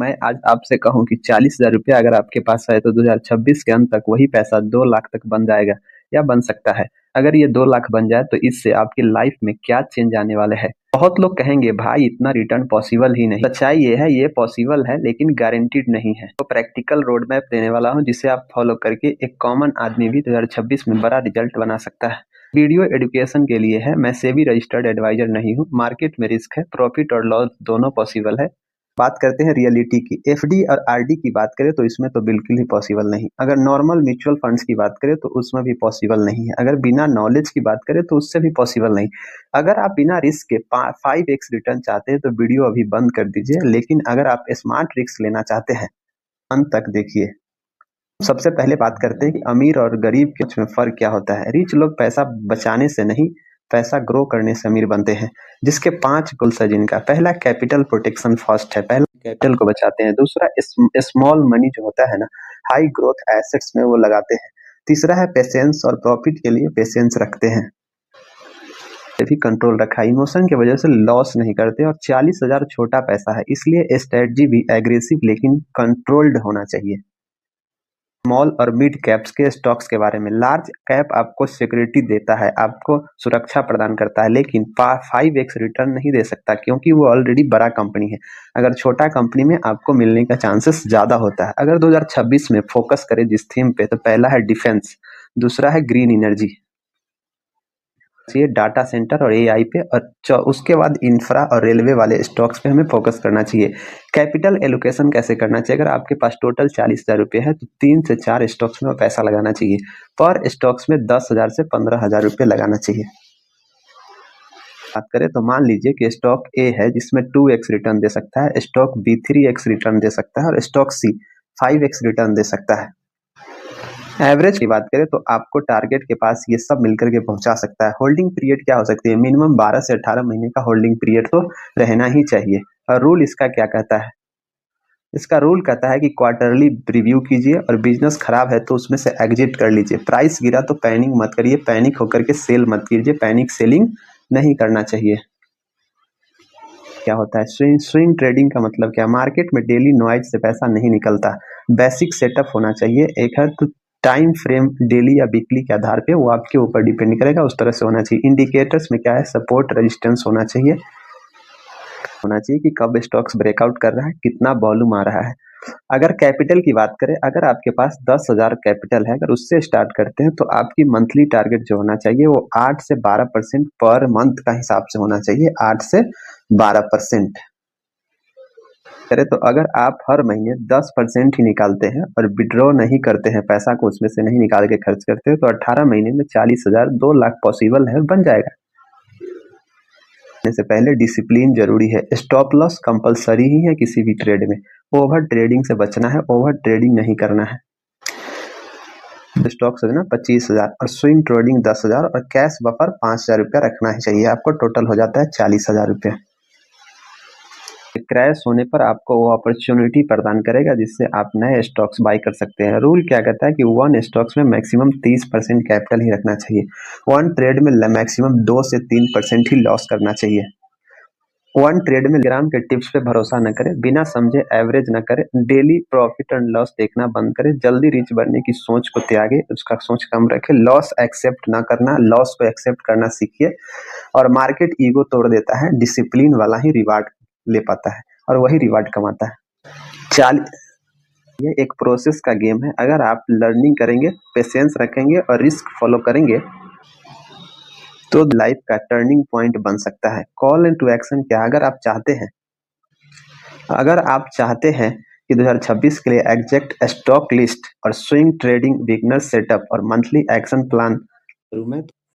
मैं आज आपसे कहूँ कि 40,000 रुपया अगर आपके पास है तो 2026 के अंत तक वही पैसा 2 लाख तक बन जाएगा या बन सकता है। अगर ये 2 लाख बन जाए तो इससे आपकी लाइफ में क्या चेंज आने वाले हैं। बहुत लोग कहेंगे भाई इतना रिटर्न पॉसिबल ही नहीं। सच्चाई ये है, ये पॉसिबल है लेकिन गारंटीड नहीं है। तो प्रैक्टिकल रोड मैप देने वाला हूँ जिसे आप फॉलो करके एक कॉमन आदमी भी 2026 में बड़ा रिजल्ट बना सकता है। वीडियो एजुकेशन के लिए है, मैं सेबी रजिस्टर्ड एडवाइजर नहीं हूँ। मार्केट में रिस्क है, प्रॉफिट और लॉस दोनों पॉसिबल है। बात करते हैं रियलिटी की। एफडी और आरडी की बात करें तो इसमें तो बिल्कुल ही पॉसिबल नहीं। अगर नॉर्मल म्यूचुअल फंड्स की बात करें तो उसमें भी पॉसिबल नहीं है। अगर बिना नॉलेज की बात करें तो उससे भी पॉसिबल नहीं। अगर आप बिना रिस्क के 5x रिटर्न चाहते हैं तो वीडियो अभी बंद कर दीजिए, लेकिन अगर आप स्मार्ट रिस्क लेना चाहते हैं अंत तक देखिए। सबसे पहले बात करते हैं कि अमीर और गरीब के बीच में फर्क क्या होता है। रिच लोग पैसा बचाने से नहीं, पैसा ग्रो करने से अमीर बनते हैं, जिसके 5 गोल्स है जिनका। पहला कैपिटल प्रोटेक्शन फर्स्ट है, पहला कैपिटल को बचाते हैं। दूसरा स्मॉल मनी जो होता है ना, हाई ग्रोथ एसेट्स में वो लगाते हैं। तीसरा है पेशेंस और प्रॉफिट के लिए पेशेंस रखते हैं। भी कंट्रोल रखा, इमोशन की वजह से लॉस नहीं करते। और 40,000 छोटा पैसा है, इसलिए स्ट्रेटजी भी एग्रेसिव लेकिन कंट्रोल्ड होना चाहिए। स्मॉल और मिड कैप्स के स्टॉक्स के बारे में। लार्ज कैप आपको सिक्योरिटी देता है, आपको सुरक्षा प्रदान करता है, लेकिन 5x रिटर्न नहीं दे सकता क्योंकि वो ऑलरेडी बड़ा कंपनी है। अगर छोटा कंपनी में आपको मिलने का चांसेस ज़्यादा होता है। अगर 2026 में फोकस करें जिस थीम पे, तो पहला है डिफेंस, दूसरा है ग्रीन एनर्जी, ये डाटा सेंटर और एआई पे, और उसके बाद इंफ्रा और रेलवे वाले स्टॉक्स पे हमें फोकस करना चाहिए। कैपिटल एलोकेशन कैसे करना चाहिए। अगर आपके पास टोटल 40,000 रुपये है तो 3 से 4 स्टॉक्स में पैसा लगाना चाहिए। पर स्टॉक्स में 10,000 से 15,000 रुपये लगाना चाहिए। बात करें तो मान लीजिए कि स्टॉक ए है जिसमें 2x रिटर्न दे सकता है, स्टॉक बी 3x रिटर्न दे सकता है और स्टॉक सी 5x रिटर्न दे सकता है। एवरेज की बात करें तो आपको टारगेट के पास ये सब मिलकर के पहुंचा सकता है। होल्डिंग पीरियड क्या हो सकती है, मिनिमम 12 से 18 महीने का होल्डिंग पीरियड तो रहना ही चाहिए। और रूल इसका क्या कहता है, इसका रूल कहता है कि क्वार्टरली रिव्यू कीजिए और बिजनेस खराब है तो उसमें से एग्जिट कर लीजिए। प्राइस गिरा तो पैनिक मत करिए, पैनिक होकर के सेल मत कीजिए, पैनिक सेलिंग नहीं करना चाहिए। क्या होता है स्विंग ट्रेडिंग का मतलब क्या, मार्केट में डेली नॉइज से पैसा नहीं निकलता। बेसिक सेटअप होना चाहिए। एक है तो टाइम फ्रेम डेली या वीकली के आधार पे, वो आपके ऊपर डिपेंड करेगा, उस तरह से होना चाहिए। इंडिकेटर्स में क्या है, सपोर्ट रेजिस्टेंस होना चाहिए कि कब स्टॉक्स ब्रेकआउट कर रहा है, कितना वॉल्यूम आ रहा है। अगर कैपिटल की बात करें, अगर आपके पास 10,000 कैपिटल है, अगर उससे स्टार्ट करते हैं तो आपकी मंथली टारगेट जो होना चाहिए वो 8 से 12% पर मंथ का हिसाब से होना चाहिए। 8 से 12% करें तो अगर आप हर महीने 10% ही निकालते हैं और विड्रॉ नहीं करते हैं, पैसा को उसमें से नहीं निकाल के खर्च करते हैं, तो 18 महीने में 40,000 2 लाख पॉसिबल है, बन जाएगा। से पहले डिसिप्लिन जरूरी है। स्टॉप लॉस कंपलसरी ही है किसी भी ट्रेड में। ओवर ट्रेडिंग से बचना है, ओवर ट्रेडिंग नहीं करना है। स्टॉक से ना 25,000 और स्विंग ट्रेडिंग 10,000 और कैश बफर 5,000 रुपया रखना ही चाहिए। आपको टोटल हो जाता है 40,000 रुपया। क्रैश होने पर आपको वो अपॉर्चुनिटी प्रदान करेगा जिससे आप नए स्टॉक्स बाय कर सकते हैं। रूल क्या कहता है कि 1 स्टॉक्स में मैक्सिमम 30% कैपिटल ही रखना चाहिए। 1 ट्रेड में मैक्सिमम 2 से 3% ही लॉस करना चाहिए। 1 ट्रेड में ग्राम के टिप्स पे भरोसा न करें, बिना समझे एवरेज न करें, डेली प्रॉफिट एंड लॉस देखना बंद करें, जल्दी रिच बनने की सोच को त्यागे, उसका सोच कम रखें, लॉस एक्सेप्ट ना करना, लॉस को एक्सेप्ट करना सीखिए। और मार्केट ईगो तोड़ देता है, डिसिप्लिन वाला ही रिवार्ड ले पाता है और वही रिवार्ड कमाता है। ये एक प्रोसेस का गेम है। अगर आप लर्निंग करेंगे, पेशेंस रखेंगे और रिस्क फॉलो करेंगे तो लाइफ का टर्निंग पॉइंट बन सकता है। कॉल इनटू एक्शन क्या, अगर आप चाहते हैं कि 2026 के लिए एग्जैक्ट स्टॉक लिस्ट और स्विंग ट्रेडिंग बिगनर सेटअप और मंथली एक्शन प्लान मैं